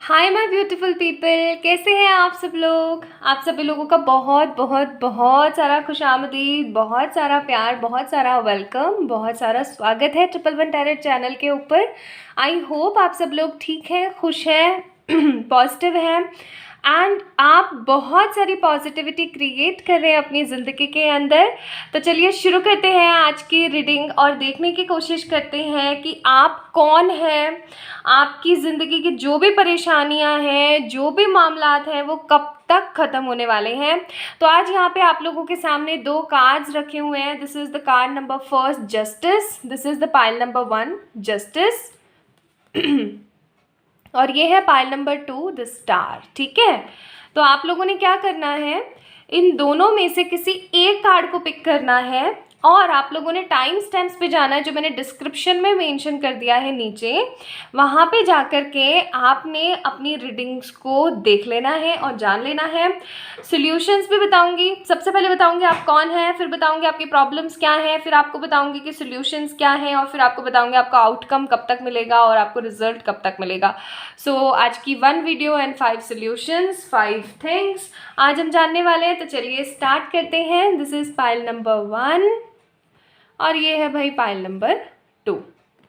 Hi my beautiful people, कैसे हैं आप सब लोग। आप सभी लोगों का बहुत बहुत बहुत सारा खुशामदीद, बहुत सारा प्यार, बहुत सारा वेलकम, बहुत सारा स्वागत है ट्रिपल वन टैरेट चैनल के ऊपर। आई होप आप सब लोग ठीक हैं, खुश हैं, पॉजिटिव हैं एंड आप बहुत सारी पॉजिटिविटी क्रिएट कर रहे हैं अपनी ज़िंदगी के अंदर। तो चलिए शुरू करते हैं आज की रीडिंग और देखने की कोशिश करते हैं कि आप कौन हैं, आपकी ज़िंदगी की जो भी परेशानियां हैं, जो भी मामलात हैं, वो कब तक ख़त्म होने वाले हैं। तो आज यहाँ पे आप लोगों के सामने दो कार्ड्स रखे हुए हैं। This is the card number first, justice. This is the pile number 1, justice. और ये है पाइल नंबर 2, द स्टार। ठीक है, तो आप लोगों ने क्या करना है, इन दोनों में से किसी एक कार्ड को पिक करना है और आप लोगों ने टाइम स्टैम्प्स पे जाना है, जो मैंने डिस्क्रिप्शन में मेंशन कर दिया है नीचे। वहाँ पे जाकर के आपने अपनी रीडिंग्स को देख लेना है और जान लेना है। सॉल्यूशंस भी बताऊंगी। सबसे पहले बताऊंगी आप कौन है, फिर बताऊंगी आपकी प्रॉब्लम्स क्या हैं, फिर आपको बताऊंगी कि सॉल्यूशंस क्या हैं, और फिर आपको बताऊंगी आपका आउटकम कब तक मिलेगा और आपको रिजल्ट कब तक मिलेगा। सो आज की 1 वीडियो एंड 5 सॉल्यूशंस, 5 थिंग्स आज हम जानने वाले हैं। तो चलिए स्टार्ट करते हैं। दिस इज़ पाइल नंबर 1 और ये है भाई पाइल नंबर 2।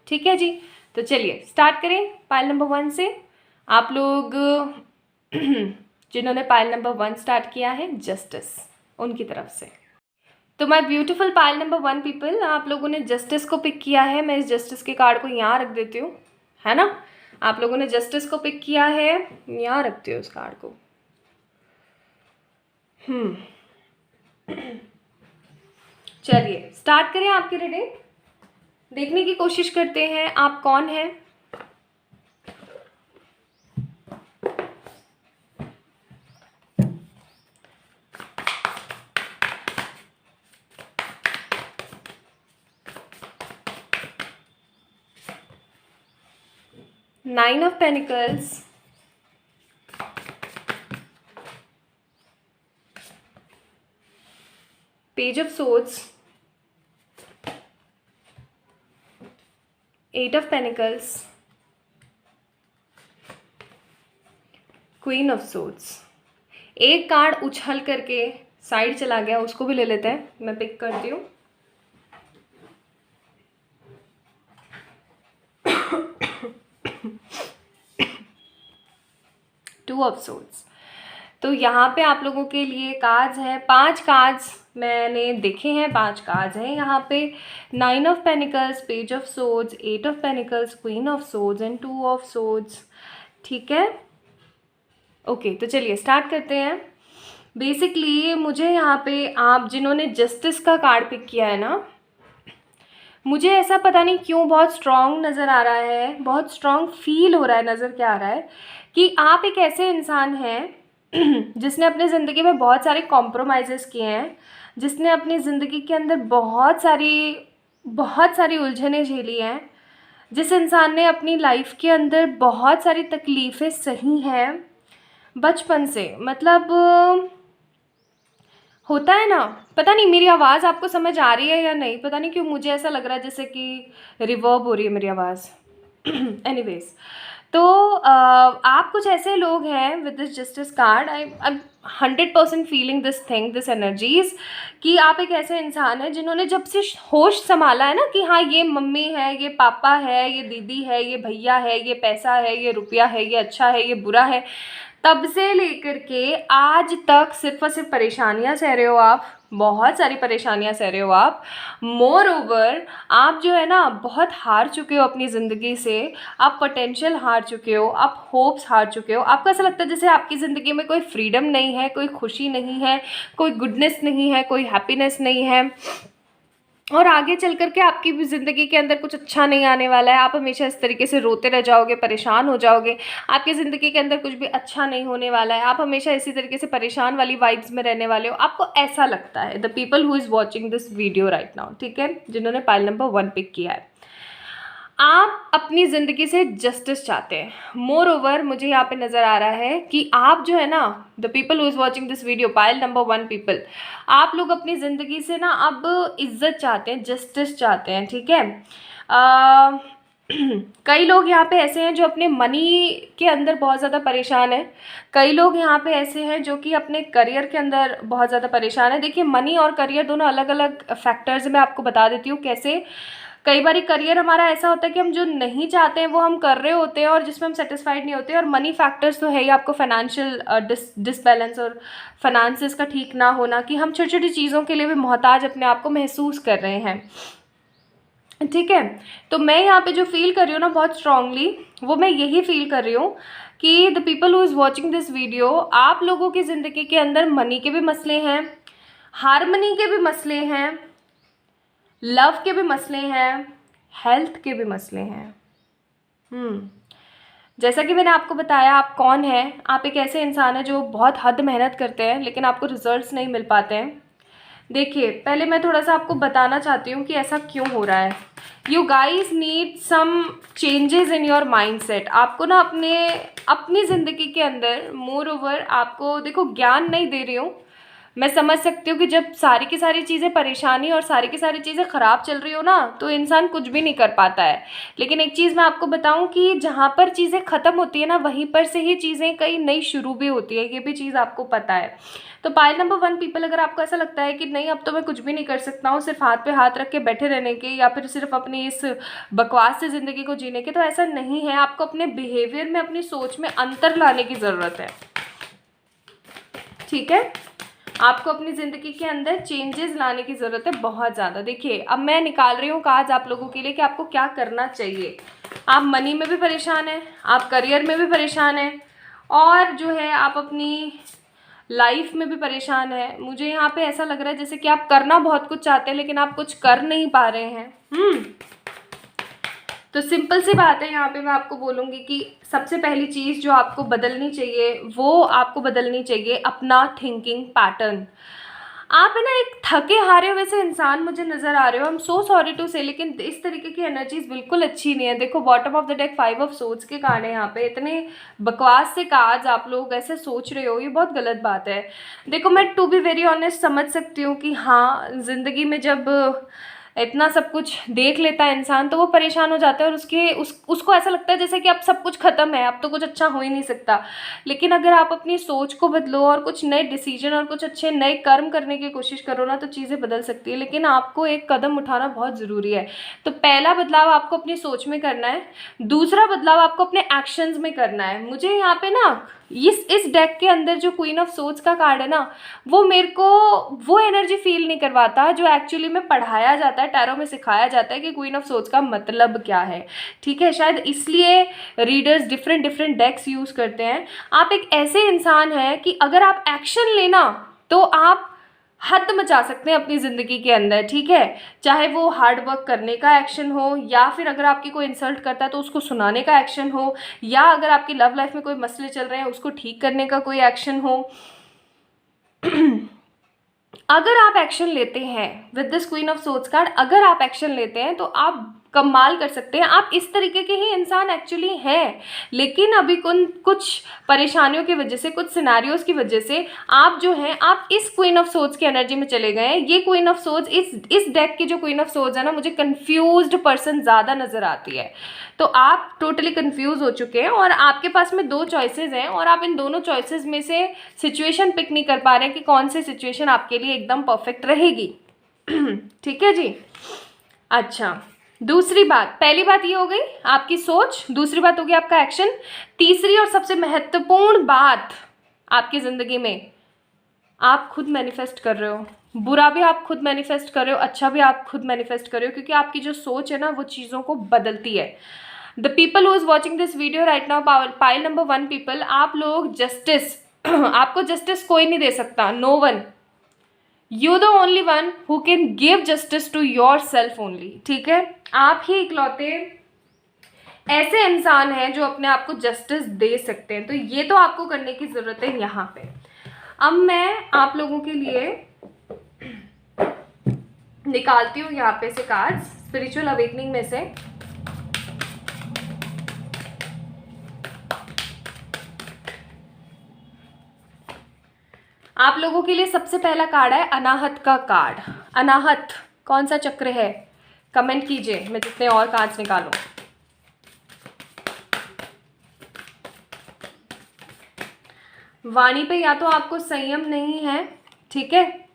ठीक है जी, तो चलिए स्टार्ट करें पाइल नंबर 1 से। आप लोग जिन्होंने पाइल नंबर 1 स्टार्ट किया है, जस्टिस, उनकी तरफ से। तो my beautiful pile number 1 people, आप लोगों ने जस्टिस को पिक किया है। मैं इस जस्टिस के कार्ड को यहाँ रख देती हूँ, है ना। आप लोगों ने जस्टिस को पिक किया है, यहाँ रखती हूँ इस कार्ड को। चलिए स्टार्ट करें आपकी रीडिंग। देखने की कोशिश करते हैं आप कौन हैं। Nine of pentacles, page of swords, 8 of pentacles, queen of swords. एक कार्ड उछल करके साइड चला गया, उसको भी ले लेते हैं। मैं पिक करती हूँ। Two of swords. तो यहाँ पे आप लोगों के लिए कार्ड्स हैं, 5 कार्ड्स मैंने देखे हैं, 5 कार्ड्स हैं यहाँ पे। 9 of pentacles, page of swords, 8 of pentacles, queen of swords and 2 of swords. ठीक है, ओके, तो चलिए स्टार्ट करते हैं। बेसिकली मुझे यहाँ पे, आप जिन्होंने जस्टिस का कार्ड पिक किया है ना, मुझे ऐसा पता नहीं क्यों बहुत स्ट्रॉन्ग नज़र आ रहा है, बहुत स्ट्रॉन्ग फील हो रहा है, नज़र क्या आ रहा है कि आप एक ऐसे इंसान हैं जिसने अपनी ज़िंदगी में बहुत सारे कॉम्प्रोमाइज़ेस किए हैं, जिसने अपनी ज़िंदगी के अंदर बहुत सारी उलझनें झेली हैं, जिस इंसान ने अपनी लाइफ के अंदर बहुत सारी तकलीफ़ें सही हैं बचपन से। मतलब होता है ना, पता नहीं मेरी आवाज़ आपको समझ आ रही है या नहीं, पता नहीं क्यों मुझे ऐसा लग रहा है जैसे कि रिवर्ब हो रही है मेरी आवाज़। एनीवेज, तो आप कुछ ऐसे लोग हैं with this justice card. I 100% feeling this thing, this energies, कि आप एक ऐसे इंसान हैं जिन्होंने जब से होश संभाला है ना, कि हाँ ये मम्मी है, ये पापा है, ये दीदी है, ये भैया है, ये पैसा है, ये रुपया है, ये अच्छा है, ये बुरा है, तब से लेकर के आज तक सिर्फ और सिर्फ परेशानियां सह रहे हो आप, बहुत सारी परेशानियां सह रहे हो आप। मोर ओवर आप जो है ना, बहुत हार चुके हो अपनी ज़िंदगी से, आप पोटेंशियल हार चुके हो, आप होप्स हार चुके हो। आपको ऐसा लगता है जैसे आपकी ज़िंदगी में कोई फ्रीडम नहीं है, कोई खुशी नहीं है, कोई गुडनेस नहीं है, कोई हैप्पीनेस नहीं है, और आगे चल कर के आपकी भी ज़िंदगी के अंदर कुछ अच्छा नहीं आने वाला है। आप हमेशा इस तरीके से रोते रह जाओगे, परेशान हो जाओगे, आपकी ज़िंदगी के अंदर कुछ भी अच्छा नहीं होने वाला है, आप हमेशा इसी तरीके से परेशान वाली वाइब्स में रहने वाले हो, आपको ऐसा लगता है। The people who is watching this video right now, ठीक है, जिन्होंने पाइल नंबर 1 पिक किया है, आप अपनी ज़िंदगी से जस्टिस चाहते हैं। मोर ओवर मुझे यहाँ पे नज़र आ रहा है कि आप जो है ना, the people who is watching this video, pile number 1 people, आप लोग अपनी ज़िंदगी से ना अब इज्जत चाहते हैं, जस्टिस चाहते हैं। ठीक है, कई लोग यहाँ पे ऐसे हैं जो अपने मनी के अंदर बहुत ज़्यादा परेशान हैं। कई लोग यहाँ पे ऐसे हैं जो कि अपने करियर के अंदर बहुत ज़्यादा परेशान है। देखिए, मनी और करियर दोनों अलग अलग फैक्टर्स मैं आपको बता देती हूँ कैसे। कई बार करियर हमारा ऐसा होता है कि हम जो नहीं चाहते हैं वो हम कर रहे होते हैं और जिसमें हम सेटिस्फाइड नहीं होते। और मनी फैक्टर्स तो है ही आपको, फाइनेंशियल डिसबैलेंस और फाइनेंसिस का ठीक ना होना, कि हम छोटी छोटी चीज़ों के लिए भी मोहताज अपने आप को महसूस कर रहे हैं। ठीक है, तो मैं यहाँ पे जो फील कर रही हूँ ना बहुत स्ट्रांगली, वो मैं यही फील कर रही हूँ कि the people who is watching this video, आप लोगों की ज़िंदगी के अंदर मनी के भी मसले हैं, हार्मनी के भी मसले हैं, लव के भी मसले हैं, हेल्थ के भी मसले हैं। जैसा कि मैंने आपको बताया, आप कौन हैं। आप एक ऐसे इंसान हैं जो बहुत हद मेहनत करते हैं लेकिन आपको रिजल्ट्स नहीं मिल पाते हैं। देखिए, पहले मैं थोड़ा सा आपको बताना चाहती हूँ कि ऐसा क्यों हो रहा है। You guys need some changes in your mind set. आपको ना अपनी ज़िंदगी के अंदर, मोर ओवर, आपको देखो, ज्ञान नहीं दे रही हूँ, मैं समझ सकती हूँ कि जब सारी की सारी चीज़ें परेशानी और सारी की सारी चीज़ें ख़राब चल रही हो ना, तो इंसान कुछ भी नहीं कर पाता है। लेकिन एक चीज़ मैं आपको बताऊँ कि जहाँ पर चीज़ें ख़त्म होती है ना, वहीं पर से ही चीज़ें कई नई शुरू भी होती है। ये भी चीज़ आपको पता है। तो पाइल नंबर 1 पीपल, अगर आपको ऐसा लगता है कि नहीं अब तो मैं कुछ भी नहीं कर सकता हूँ सिर्फ हाथ पे हाथ रख के बैठे रहने के, या फिर सिर्फ अपनी इस बकवास से ज़िंदगी को जीने के, तो ऐसा नहीं है। आपको अपने बिहेवियर में, अपनी सोच में अंतर लाने की ज़रूरत है। ठीक है, आपको अपनी ज़िंदगी के अंदर चेंजेस लाने की ज़रूरत है बहुत ज़्यादा। देखिए, अब मैं निकाल रही हूँ कार्ड्स आप लोगों के लिए कि आपको क्या करना चाहिए। आप मनी में भी परेशान हैं, आप करियर में भी परेशान हैं, और जो है आप अपनी लाइफ में भी परेशान है। मुझे यहाँ पे ऐसा लग रहा है जैसे कि आप करना बहुत कुछ चाहते हैं लेकिन आप कुछ कर नहीं पा रहे हैं। तो सिंपल सी बात है, यहाँ पे मैं आपको बोलूँगी कि सबसे पहली चीज़ जो आपको बदलनी चाहिए, वो आपको बदलनी चाहिए अपना थिंकिंग पैटर्न। आप है ना एक थके हारे वैसे इंसान मुझे नज़र आ रहे हो। I am so sorry to say, लेकिन इस तरीके की एनर्जीज बिल्कुल अच्छी नहीं है। देखो, bottom of the deck 5 of swords के कार्ड है यहाँ पे। इतने बकवास से कार्ड्स आप लोग ऐसे सोच रहे हो, ये बहुत गलत बात है। देखो, मैं टू बी वेरी ऑनेस्ट समझ सकती हूँ कि हाँ, ज़िंदगी में जब इतना सब कुछ देख लेता है इंसान तो वो परेशान हो जाता है और उसको ऐसा लगता है जैसे कि अब सब कुछ ख़त्म है, अब तो कुछ अच्छा हो ही नहीं सकता। लेकिन अगर आप अपनी सोच को बदलो और कुछ नए डिसीजन और कुछ अच्छे नए कर्म करने की कोशिश करो ना, तो चीज़ें बदल सकती है। लेकिन आपको एक कदम उठाना बहुत ज़रूरी है। तो पहला बदलाव आपको अपनी सोच में करना है, दूसरा बदलाव आपको अपने एक्शंस में करना है। मुझे यहाँ पे ना इस डेक के अंदर जो क्वीन ऑफ सोर्ड्स का कार्ड है ना, वो मेरे को वो एनर्जी फील नहीं करवाता जो एक्चुअली में पढ़ाया जाता है, टैरो में सिखाया जाता है कि क्वीन ऑफ सोर्ड्स का मतलब क्या है। ठीक है, शायद इसलिए रीडर्स डिफरेंट डेक्स यूज़ करते हैं। आप एक ऐसे इंसान हैं कि अगर आप एक्शन लेना तो आप हद मचा सकते हैं अपनी ज़िंदगी के अंदर। ठीक है, चाहे वो हार्ड वर्क करने का एक्शन हो, या फिर अगर आपकी कोई इंसल्ट करता है तो उसको सुनाने का एक्शन हो, या अगर आपकी लव लाइफ में कोई मसले चल रहे हैं उसको ठीक करने का कोई एक्शन हो। अगर आप एक्शन लेते हैं with this queen of swords card, अगर आप एक्शन लेते हैं तो आप कमाल कर सकते हैं। आप इस तरीके के ही इंसान एक्चुअली हैं, लेकिन अभी कुछ परेशानियों की वजह से, कुछ सिनेरियोज की वजह से आप जो हैं, आप इस क्वीन ऑफ सोर्ड्स की एनर्जी में चले गए हैं। ये क्वीन ऑफ सोर्ड्स, इस डेक की जो क्वीन ऑफ सोर्ड्स है ना, मुझे कंफ्यूज्ड पर्सन ज़्यादा नज़र आती है। तो आप टोटली कंफ्यूज हो चुके हैं और आपके पास में 2 चॉइसेस हैं और आप इन दोनों चॉइसेस में से सिचुएशन पिक नहीं कर पा रहे हैं कि कौन सी सिचुएशन आपके लिए एकदम परफेक्ट रहेगी। ठीक है जी। अच्छा, दूसरी बात, पहली बात ये हो गई आपकी सोच, दूसरी बात होगी आपका एक्शन, तीसरी और सबसे महत्वपूर्ण बात आपकी ज़िंदगी में, आप खुद मैनिफेस्ट कर रहे हो। बुरा भी आप खुद मैनिफेस्ट कर रहे हो, अच्छा भी आप खुद मैनिफेस्ट कर रहे हो, क्योंकि आपकी जो सोच है ना वो चीज़ों को बदलती है। The people who is watching this video right now, pile number 1 people, आप लोग जस्टिस आपको जस्टिस कोई नहीं दे सकता, no one. You the only one who can give justice to your self only. ठीक है, आप ही इकलौते ऐसे इंसान हैं जो अपने आप को जस्टिस दे सकते हैं। तो ये तो आपको करने की ज़रूरत है यहाँ पे। अब मैं आप लोगों के लिए निकालती हूँ यहाँ पे से कार्ड्स स्पिरिचुअल अवेकनिंग में से। आप लोगों के लिए सबसे पहला कार्ड है अनाहत का कार्ड। अनाहत कौन सा चक्र है, कमेंट कीजिए, मैं जितने और कार्ड्स निकालूं। वाणी पे या तो आपको संयम नहीं है, ठीक है,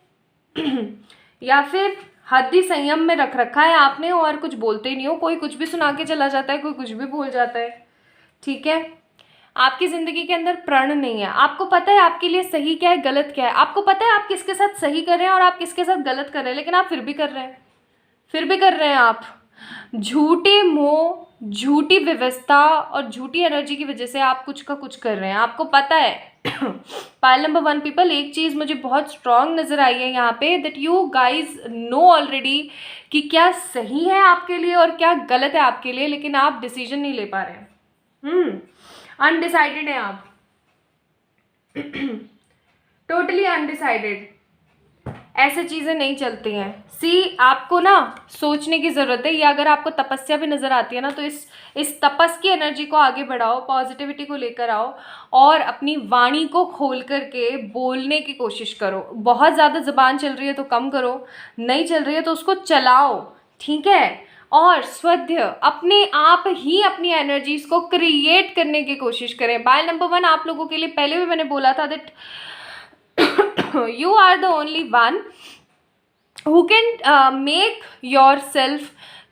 या फिर हद ही संयम में रख रखा है आपने और कुछ बोलते नहीं हो। कोई कुछ भी सुना के चला जाता है, कोई कुछ भी बोल जाता है, ठीक है। आपकी ज़िंदगी के अंदर प्रण नहीं है। आपको पता है आपके लिए सही क्या है, गलत क्या है। आपको पता है आप किसके साथ सही कर रहे हैं और आप किसके साथ गलत कर रहे हैं, लेकिन आप फिर भी कर रहे हैं, फिर भी कर रहे हैं आप। झूठे मोह, झूठी व्यवस्था और झूठी एनर्जी की वजह से आप कुछ का कुछ कर रहे हैं, आपको पता है। पाइल नंबर 1 पीपल, एक चीज़ मुझे बहुत स्ट्रांग नज़र आई है यहाँ पे, that you guys know already कि क्या सही है आपके लिए और क्या गलत है आपके लिए, लेकिन आप डिसीजन नहीं ले पा रहे हैं। अनडिसाइडेड हैं आप, टोटली अनडिसाइडेड। ऐसे चीज़ें नहीं चलती हैं। आपको ना सोचने की ज़रूरत है। ये अगर आपको तपस्या भी नज़र आती है ना, तो इस तपस की एनर्जी को आगे बढ़ाओ, पॉजिटिविटी को लेकर आओ और अपनी वाणी को खोल करके बोलने की कोशिश करो। बहुत ज़्यादा ज़बान चल रही है तो कम करो, नहीं चल रही है तो उसको चलाओ, ठीक है। और स्वध्य, अपने आप ही अपनी एनर्जीज को क्रिएट करने की कोशिश करें। पाइल नंबर 1 आप लोगों के लिए पहले भी मैंने बोला था that you are the only one who can make yourself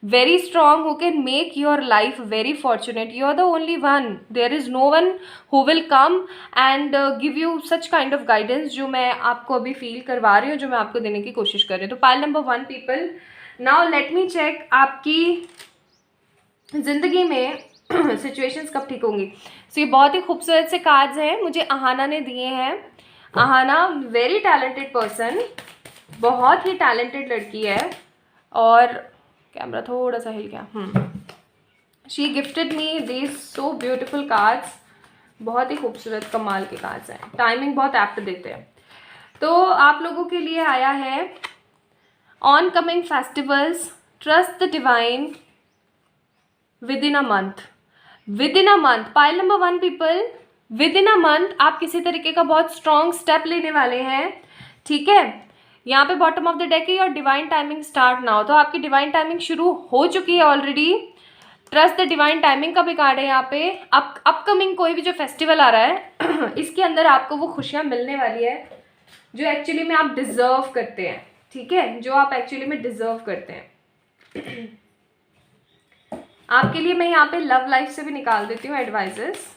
very strong, who can make your life very fortunate. You are the only one. There is no one who will come and give you such kind of guidance जो मैं आपको अभी feel करवा रही हूँ, जो मैं आपको देने की कोशिश कर रही हूँ। तो pile number 1 people, now let me check आपकी ज़िंदगी में सिचुएशंस कब ठीक होंगी। सो ये बहुत ही खूबसूरत से कार्ड्स हैं, मुझे अहाना ने दिए हैं। अहाना वेरी टैलेंटेड पर्सन, बहुत ही टैलेंटेड लड़की है। और कैमरा थोड़ा सा हिल गया। She gifted me these so beautiful cards, बहुत ही खूबसूरत कमाल के कार्ड्स हैं, टाइमिंग बहुत एप्ट देते हैं। तो आप लोगों के लिए आया है on coming festivals, trust the divine with in a month. With in a month, pile number 1 people, with in a month आप किसी तरीके का बहुत स्ट्रॉन्ग स्टेप लेने वाले हैं, ठीक है। यहाँ पे बॉटम ऑफ द डेक है your divine timing start now. तो आपकी डिवाइन टाइमिंग शुरू हो चुकी है already. Trust the divine timing का भी कार्ड है यहाँ पे। अपकमिंग कोई भी जो फेस्टिवल आ रहा है इसके अंदर आपको वो खुशियाँ मिलने वाली है जो एक्चुअली में आप डिजर्व करते हैं, ठीक है, जो आप एक्चुअली में डिजर्व करते हैं। आपके लिए मैं यहाँ पे लव लाइफ से भी निकाल देती हूँ advises.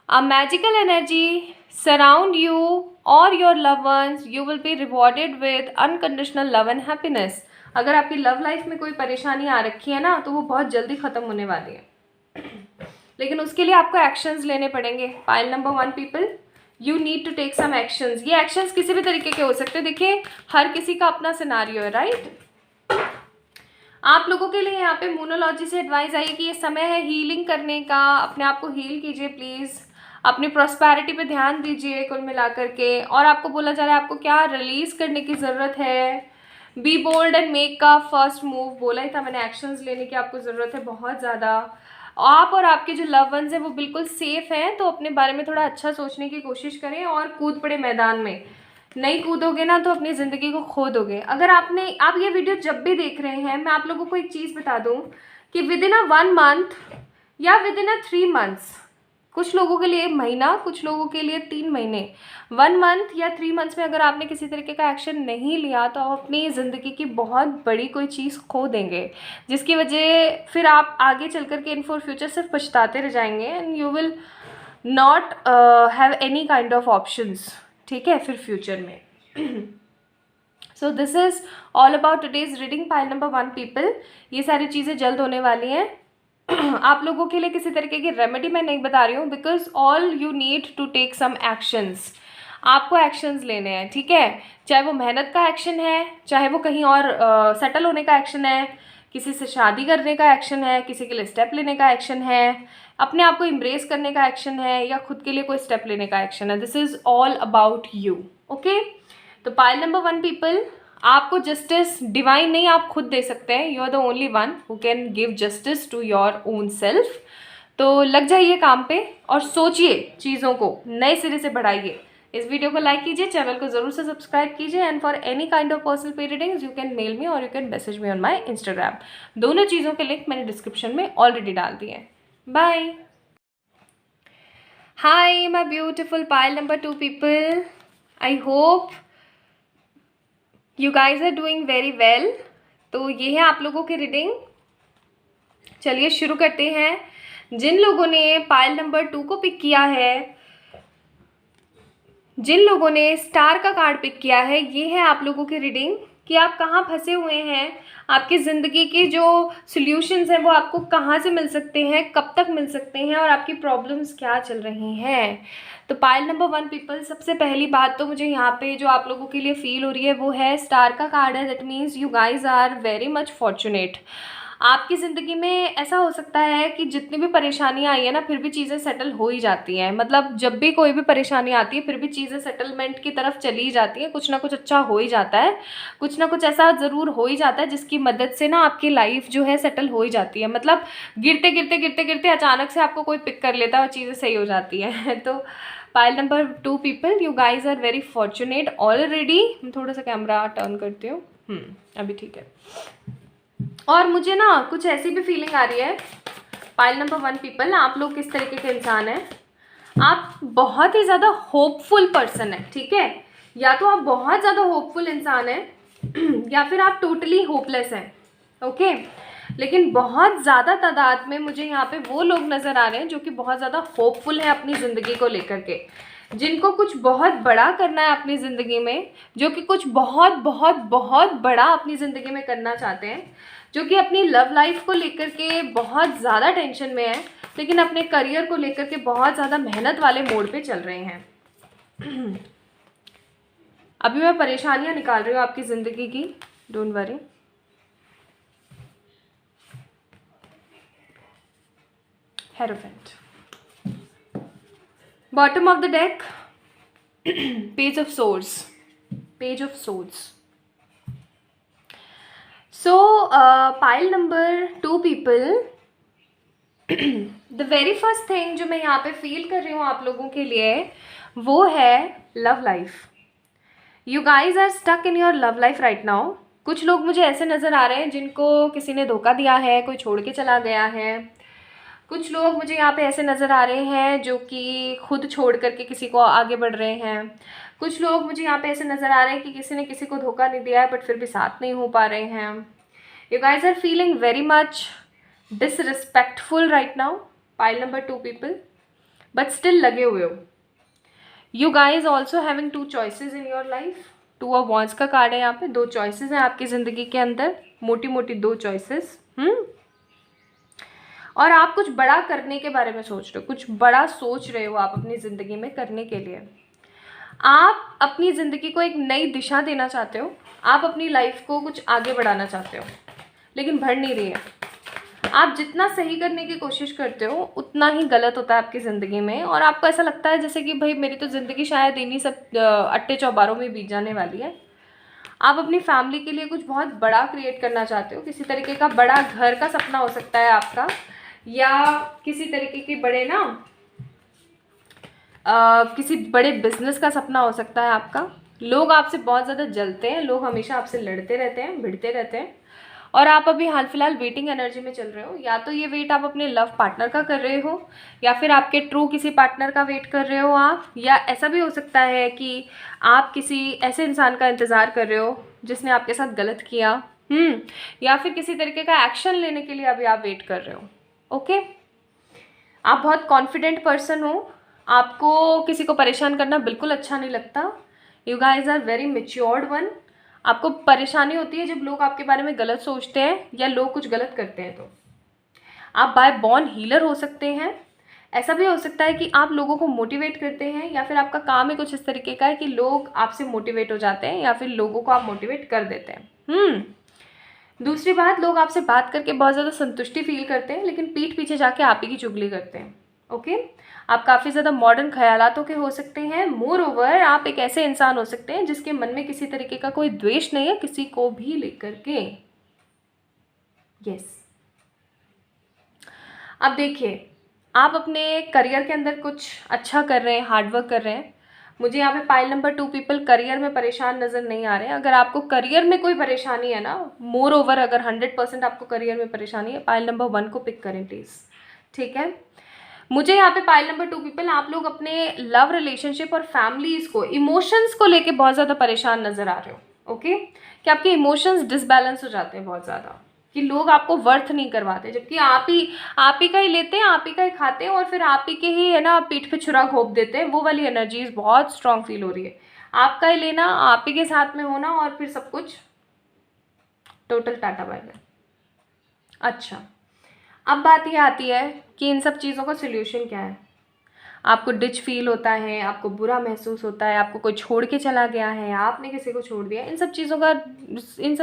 A magical energy surround you or your loved ones. You will be rewarded with unconditional love and happiness. अगर आपकी लव लाइफ में कोई परेशानी आ रखी है ना, तो वो बहुत जल्दी ख़त्म होने वाली है, लेकिन उसके लिए आपको एक्शंस लेने पड़ेंगे। Pile number 1 people, you need to take some actions. ये एक्शंस किसी भी तरीके के हो सकते हैं। देखिए, हर किसी का अपना सिनारियो है, राइट। आप लोगों के लिए यहाँ पे मोनोलॉजी से एडवाइस आई कि ये समय है हीलिंग करने का। अपने आप को हील कीजिए प्लीज़, अपनी प्रॉस्पेरिटी पे ध्यान दीजिए कुल मिलाकर के। और आपको बोला जा रहा है आपको क्या रिलीज़ करने की ज़रूरत है। बी बोल्ड एंड मेक का फर्स्ट मूव, बोला ही था मैंने, एक्शंस लेने की आपको ज़रूरत है बहुत ज़्यादा। आप और आपके जो लव वंस हैं वो बिल्कुल सेफ़ हैं, तो अपने बारे में थोड़ा अच्छा सोचने की कोशिश करें और कूद पड़े मैदान में। नहीं कूदोगे ना तो अपनी ज़िंदगी को खो दोगे। अगर आप ये वीडियो जब भी देख रहे हैं, मैं आप लोगों को एक चीज़ बता दूं कि विद इन अ 1 मंथ या विद इन अ 3 मंथ्स, कुछ लोगों के लिए 1 महीना, कुछ लोगों के लिए 3 महीने, 1 मंथ या 3 मंथ्स में अगर आपने किसी तरीके का एक्शन नहीं लिया तो आप अपनी ज़िंदगी की बहुत बड़ी कोई चीज़ खो देंगे, जिसकी वजह फिर आप आगे चल कर के इन फॉर फ्यूचर सिर्फ पछताते रह जाएंगे and you will not have any kind of options, ठीक है, फिर फ्यूचर में। सो this is all about today's reading pile number 1 people. ये सारी चीज़ें जल्द होने वाली हैं। आप लोगों के लिए किसी तरीके की रेमेडी मैं नहीं बता रही हूँ, because all you need to take some actions. आपको एक्शंस लेने हैं, ठीक है, चाहे वो मेहनत का एक्शन है, चाहे वो कहीं और सेटल होने का एक्शन है, किसी से शादी करने का एक्शन है, किसी के लिए स्टेप लेने का एक्शन है, अपने आप को इम्ब्रेस करने का एक्शन है, या खुद के लिए कोई स्टेप लेने का एक्शन है। This is all about you, okay. तो पाइल नंबर 1 पीपल, आपको जस्टिस डिवाइन नहीं आप खुद दे सकते हैं। You are the only one who can give justice to your own self. तो लग जाइए काम पे और सोचिए, चीज़ों को नए सिरे से बढ़ाइए, इस वीडियो को लाइक कीजिए, चैनल को ज़रूर से सब्सक्राइब कीजिए। And for any kind of personal पे readings you can mail me or you can message me on my Instagram. दोनों चीज़ों के लिंक मैंने डिस्क्रिप्शन में ऑलरेडी डाल दिए हैं। Bye. Hi my beautiful pile number 2 people, I hope you guys are doing very well. तो ये है आप लोगों की रीडिंग। चलिए शुरू करते हैं। जिन लोगों ने पाइल नंबर 2 को पिक किया है, जिन लोगों ने स्टार का कार्ड पिक किया है, ये है आप लोगों की रीडिंग कि आप कहाँ फंसे हुए हैं, आपकी ज़िंदगी के जो सॉल्यूशंस हैं वो आपको कहाँ से मिल सकते हैं, कब तक मिल सकते हैं और आपकी प्रॉब्लम्स क्या चल रही हैं। तो पाइल नंबर 1 पीपल, सबसे पहली बात तो मुझे यहाँ पे जो आप लोगों के लिए फील हो रही है वो है स्टार का कार्ड है। That means you guys are very much fortunate. आपकी ज़िंदगी में ऐसा हो सकता है कि जितनी भी परेशानियाँ आई है ना, फिर भी चीज़ें सेटल हो ही जाती हैं। मतलब जब भी कोई भी परेशानी आती है फिर भी चीज़ें सेटलमेंट की तरफ चली ही जाती हैं। कुछ ना कुछ अच्छा हो ही जाता है, कुछ ना कुछ ऐसा ज़रूर हो ही जाता है जिसकी मदद से ना आपकी लाइफ जो है सेटल हो ही जाती है। मतलब गिरते गिरते गिरते गिरते अचानक से आपको कोई पिक कर लेता है और चीज़ें सही हो जाती हैं। तो pile number 2 people, you guys are very fortunate already. मैं थोड़ा सा कैमरा टर्न करती हूँ, अभी ठीक है। और मुझे ना कुछ ऐसी भी फीलिंग आ रही है पाइल नंबर 1 पीपल, आप लोग किस तरीके के इंसान हैं। आप बहुत ही ज़्यादा होपफुल पर्सन है, ठीक है। या तो आप बहुत ज़्यादा होपफुल इंसान हैं या फिर आप टोटली होपलेस हैं, ओके। लेकिन बहुत ज़्यादा तादाद में मुझे यहाँ पे वो लोग नज़र आ रहे हैं जो कि बहुत ज़्यादा होपफुल हैं अपनी ज़िंदगी को लेकर के, जिनको कुछ बहुत बड़ा करना है अपनी ज़िंदगी में, जो कि कुछ बहुत बहुत बहुत बड़ा अपनी ज़िंदगी में करना चाहते हैं, जो कि अपनी लव लाइफ को लेकर के बहुत ज़्यादा टेंशन में है, लेकिन अपने करियर को लेकर के बहुत ज़्यादा मेहनत वाले मोड पे चल रहे हैं। अभी मैं परेशानियां निकाल रही हूँ आपकी ज़िंदगी की, don't worry. Hierophant, bottom of the deck, page of source, page of source. So pile number 2 people, the very first thing जो मैं यहाँ पे फील कर रही हूँ आप लोगों के लिए वो है love life. You guys are stuck in your love life right now. कुछ लोग मुझे ऐसे नज़र आ रहे हैं जिनको किसी ने धोखा दिया है, कोई छोड़ के चला गया है। कुछ लोग मुझे यहाँ पे ऐसे नज़र आ रहे हैं जो कि खुद छोड़ करके किसी को आगे बढ़ रहे हैं। कुछ लोग मुझे यहाँ पे ऐसे नज़र आ रहे हैं कि किसी ने किसी को धोखा नहीं दिया है बट फिर भी साथ नहीं हो पा रहे हैं। You guys are feeling very much disrespectful right now, pile number 2 people, but still लगे हुए हो। You guys also having 2 choices in your life. 2 of wands का कार्ड है यहाँ पे, 2 चॉइसेस हैं आपकी ज़िंदगी के अंदर, मोटी मोटी 2 चॉइसेस। और आप कुछ बड़ा करने के बारे में सोच रहे हो, कुछ बड़ा सोच रहे हो आप अपनी ज़िंदगी में करने के लिए। आप अपनी ज़िंदगी को एक नई दिशा देना चाहते हो, आप अपनी लाइफ को कुछ आगे बढ़ाना चाहते हो, लेकिन बढ़ नहीं रही है। आप जितना सही करने की कोशिश करते हो उतना ही गलत होता है आपकी ज़िंदगी में, और आपको ऐसा लगता है जैसे कि भाई मेरी तो ज़िंदगी शायद इन्हीं सब अट्टे चौबारों में बीत जाने वाली है। आप अपनी फैमिली के लिए कुछ बहुत बड़ा क्रिएट करना चाहते हो, किसी तरीके का बड़ा घर का सपना हो सकता है आपका, या किसी तरीके के बड़े ना किसी बड़े बिजनेस का सपना हो सकता है आपका। लोग आपसे बहुत ज़्यादा जलते हैं, लोग हमेशा आपसे लड़ते रहते हैं, भिड़ते रहते हैं, और आप अभी हाल फिलहाल वेटिंग एनर्जी में चल रहे हो। या तो ये वेट आप अपने लव पार्टनर का कर रहे हो, या फिर आपके ट्रू किसी पार्टनर का वेट कर रहे हो आप, या ऐसा भी हो सकता है कि आप किसी ऐसे इंसान का इंतज़ार कर रहे हो जिसने आपके साथ गलत किया, या फिर किसी तरीके का एक्शन लेने के लिए अभी आप वेट कर रहे हो, ओके। आप बहुत कॉन्फिडेंट पर्सन हो, आपको किसी को परेशान करना बिल्कुल अच्छा नहीं लगता। You guys are very matured one. आपको परेशानी होती है जब लोग आपके बारे में गलत सोचते हैं या लोग कुछ गलत करते हैं। तो आप बाय बॉर्न हीलर हो सकते हैं। ऐसा भी हो सकता है कि आप लोगों को मोटिवेट करते हैं, या फिर आपका काम ही कुछ इस तरीके का है कि लोग आपसे मोटिवेट हो जाते हैं या फिर लोगों को आप मोटिवेट कर देते हैं। दूसरी बात, लोग आपसे बात करके बहुत ज़्यादा संतुष्टि फील करते हैं, लेकिन पीठ पीछे जाके आप ही की चुगली करते हैं, ओके। आप काफ़ी ज़्यादा मॉडर्न ख्यालातों के हो सकते हैं। मोर ओवर आप एक ऐसे इंसान हो सकते हैं जिसके मन में किसी तरीके का कोई द्वेष नहीं है किसी को भी लेकर के। यस, अब देखिए, आप अपने करियर के अंदर कुछ अच्छा कर रहे हैं, हार्डवर्क कर रहे हैं, मुझे यहाँ पे पाइल नंबर 2 पीपल करियर में परेशान नज़र नहीं आ रहे हैं। अगर आपको करियर में कोई परेशानी है ना, मोर ओवर अगर 100% आपको करियर में परेशानी है, पाइल नंबर 1 को पिक करें प्लीज़, ठीक है। मुझे यहाँ पे पाइल नंबर 2 पीपल, आप लोग अपने लव रिलेशनशिप और फैमिलीज को, इमोशंस को लेके बहुत ज़्यादा परेशान नज़र आ रहे हो, ओके। कि आपके इमोशंस डिसबैलेंस हो जाते हैं बहुत ज़्यादा, कि लोग आपको वर्थ नहीं करवाते, जबकि आप ही का ही लेते हैं, आप ही का ही खाते हैं, और फिर आप ही के ही है ना पीठ पे छुरा घोंप देते हैं। वो वाली एनर्जीज बहुत स्ट्रांग फील हो रही है। आपका ही लेना, आप ही के साथ में होना, और फिर सब कुछ टोटल टाटा बाय बाय। अच्छा, अब बात ये आती है कि इन सब चीज़ों का सोल्यूशन क्या है। आपको डिच फील होता है, आपको बुरा महसूस होता है, आपको कोई छोड़ के चला गया है, आपने किसी को छोड़ दिया, इन सब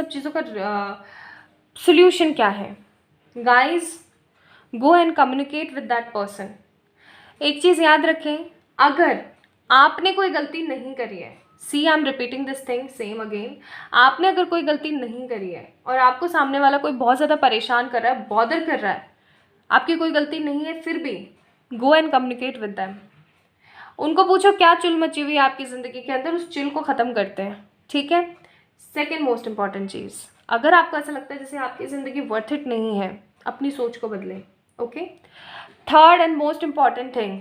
चीज़ों का सोल्यूशन क्या है। Guys, go and communicate with that person. एक चीज़ याद रखें, अगर आपने कोई गलती नहीं करी है, see I'm repeating this thing same again, आपने अगर कोई गलती नहीं करी है और आपको सामने वाला कोई बहुत ज़्यादा परेशान कर रहा है, बॉदर कर रहा है, आपकी कोई गलती नहीं है, फिर भी go and communicate with them. उनको पूछो क्या चुल मची हुई है आपकी ज़िंदगी के अंदर, उस चिल को ख़त्म करते हैं, ठीक है। सेकेंड मोस्ट इंपॉर्टेंट चीज़, अगर आपको ऐसा लगता है जैसे आपकी ज़िंदगी वर्थ इट नहीं है, अपनी सोच को बदलें, okay. Third and most important thing,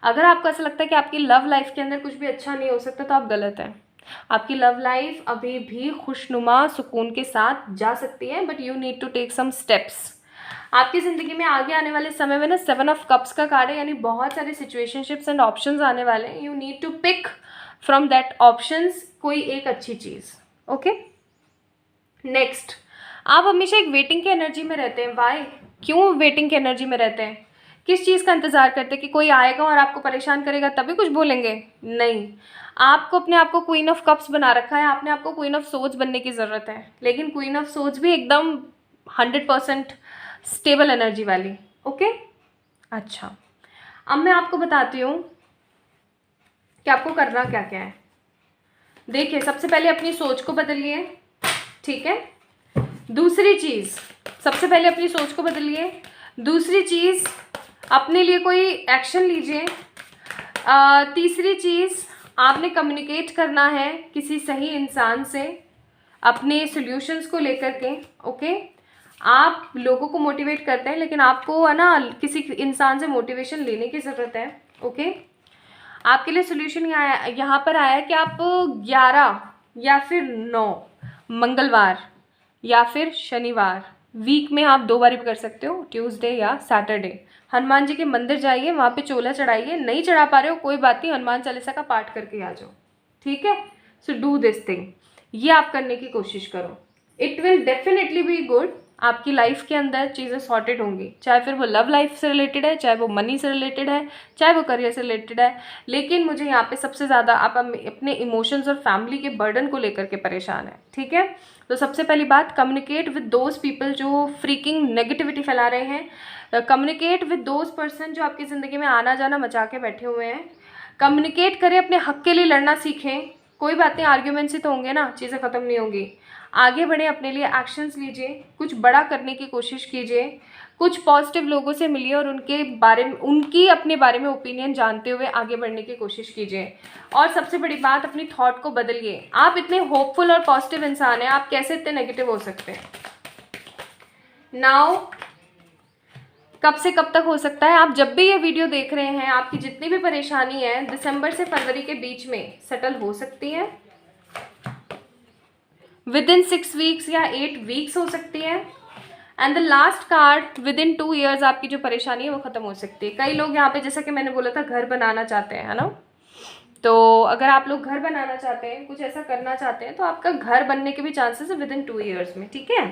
अगर आपको ऐसा लगता है कि आपकी लव लाइफ के अंदर कुछ भी अच्छा नहीं हो सकता, तो आप गलत हैं। आपकी लव लाइफ अभी भी खुशनुमा सुकून के साथ जा सकती है, but you need to take some steps. आपकी ज़िंदगी में आगे आने वाले समय में ना 7 ऑफ कप्स का कार्ड है, यानी बहुत सारे सिचुएशनशिप्स एंड ऑप्शंस आने वाले हैं। You need to pick from that options कोई एक अच्छी चीज़, ओके। नेक्स्ट, आप हमेशा एक वेटिंग की एनर्जी में रहते हैं। वाई, क्यों वेटिंग की एनर्जी में रहते हैं? किस चीज़ का इंतज़ार करते हैं कि कोई आएगा और आपको परेशान करेगा तभी कुछ बोलेंगे? नहीं, आपको अपने आप को क्वीन ऑफ कप्स बना रखा है, आपने आपको क्वीन ऑफ सोच बनने की ज़रूरत है, लेकिन क्वीन ऑफ सोच भी एकदम 100% स्टेबल एनर्जी वाली, ओके। अच्छा, अब मैं आपको बताती हूँ कि आपको करना क्या क्या है। देखिए, सबसे पहले अपनी सोच को बदलिए, ठीक है। दूसरी चीज़, सबसे पहले अपनी सोच को बदलिए। दूसरी चीज़, अपने लिए कोई एक्शन लीजिए। तीसरी चीज़, आपने कम्युनिकेट करना है किसी सही इंसान से अपने सॉल्यूशंस को लेकर के, ओके। आप लोगों को मोटिवेट करते हैं, लेकिन आपको है ना किसी इंसान से मोटिवेशन लेने की ज़रूरत है, ओके। आपके लिए सोल्यूशन यहाँ पर आया है कि आप 11 या फिर 9 मंगलवार या फिर शनिवार, वीक में आप 2 बार भी कर सकते हो, ट्यूसडे या सैटरडे, हनुमान जी के मंदिर जाइए, वहाँ पे चोला चढ़ाइए। नहीं चढ़ा पा रहे हो कोई बात नहीं, हनुमान चालीसा का पाठ करके आ जाओ, ठीक है। सो डू दिस थिंग, ये आप करने की कोशिश करो। It will definitely be good. आपकी लाइफ के अंदर चीज़ें सॉर्टेड होंगी, चाहे फिर वो लव लाइफ से रिलेटेड है, चाहे वो मनी से रिलेटेड है, चाहे वो करियर से रिलेटेड है। लेकिन मुझे यहाँ पे सबसे ज़्यादा आप अपने इमोशंस और फैमिली के बर्डन को लेकर के परेशान है, ठीक है। तो सबसे पहली बात, कम्युनिकेट विद दोज पीपल जो फ्रीकिंग नेगेटिविटी फैला रहे हैं। कम्युनिकेट विद दोज पर्सन जो आपकी ज़िंदगी में आना जाना मचा के बैठे हुए हैं। कम्युनिकेट करें, अपने हक के लिए लड़ना सीखें। कोई बातें आर्ग्यूमेंट्स ही तो होंगे ना, चीज़ें ख़त्म नहीं होंगी। आगे बढ़ें, अपने लिए एक्शंस लीजिए, कुछ बड़ा करने की कोशिश कीजिए, कुछ पॉजिटिव लोगों से मिलिए और उनकी अपने बारे में ओपिनियन जानते हुए आगे बढ़ने की कोशिश कीजिए। और सबसे बड़ी बात, अपनी थॉट को बदलिए। आप इतने होपफुल और पॉजिटिव इंसान हैं, आप कैसे इतने नेगेटिव हो सकते हैं? नाउ, कब से कब तक हो सकता है? आप जब भी ये वीडियो देख रहे हैं, आपकी जितनी भी परेशानी है दिसंबर से फरवरी के बीच में सेटल हो सकती है। विद इन 6 वीक्स या 8 वीक्स हो सकती है। And the last card, with in 2 years आपकी जो परेशानी है वो ख़त्म हो सकती है। कई लोग यहाँ पे, जैसा कि मैंने बोला था, घर बनाना चाहते हैं, है ना। तो अगर आप लोग घर बनाना चाहते हैं, कुछ ऐसा करना चाहते हैं, तो आपका घर बनने के भी चांसेस है विद इन 2 ईयर्स में, ठीक है।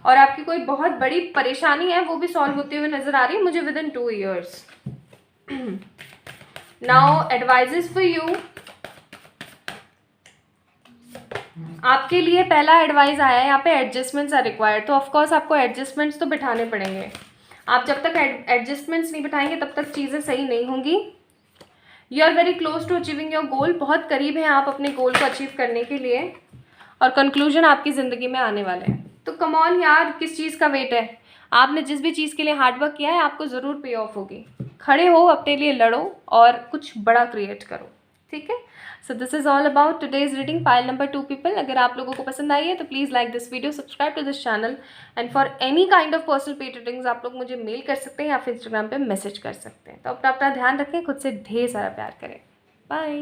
और आपकी कोई बहुत बड़ी परेशानी है वो भी सॉल्व होते हुए नजर आ रही है मुझे with in 2 years. Now advises for you. आपके लिए पहला एडवाइस आया है यहाँ पे, एडजस्टमेंट्स आर रिक्वायर्ड। तो ऑफकोर्स आपको एडजस्टमेंट्स तो बिठाने पड़ेंगे। आप जब तक एडजस्टमेंट्स नहीं बिठाएंगे तब तक चीज़ें सही नहीं होंगी। You are very close to achieving your goal, बहुत करीब हैं आप अपने गोल को अचीव करने के लिए। और कंक्लूजन आपकी ज़िंदगी में आने वाले हैं। तो कम ऑन यार, किस चीज़ का वेट है? आपने जिस भी चीज़ के लिए हार्डवर्क किया है आपको ज़रूर पे ऑफ होगी। खड़े हो, अपने लिए लड़ो और कुछ बड़ा क्रिएट करो। ठीक है। So this is all about today's reading pile number 2 people. अगर आप लोगों को पसंद आई है तो please like this video, subscribe to this channel, and for any kind of personal paid readings आप लोग मुझे मेल कर सकते हैं या फिर इंस्टाग्राम पे मैसेज कर सकते हैं। तो अपना ध्यान रखें, खुद से ढेर सारा प्यार करें। बाय।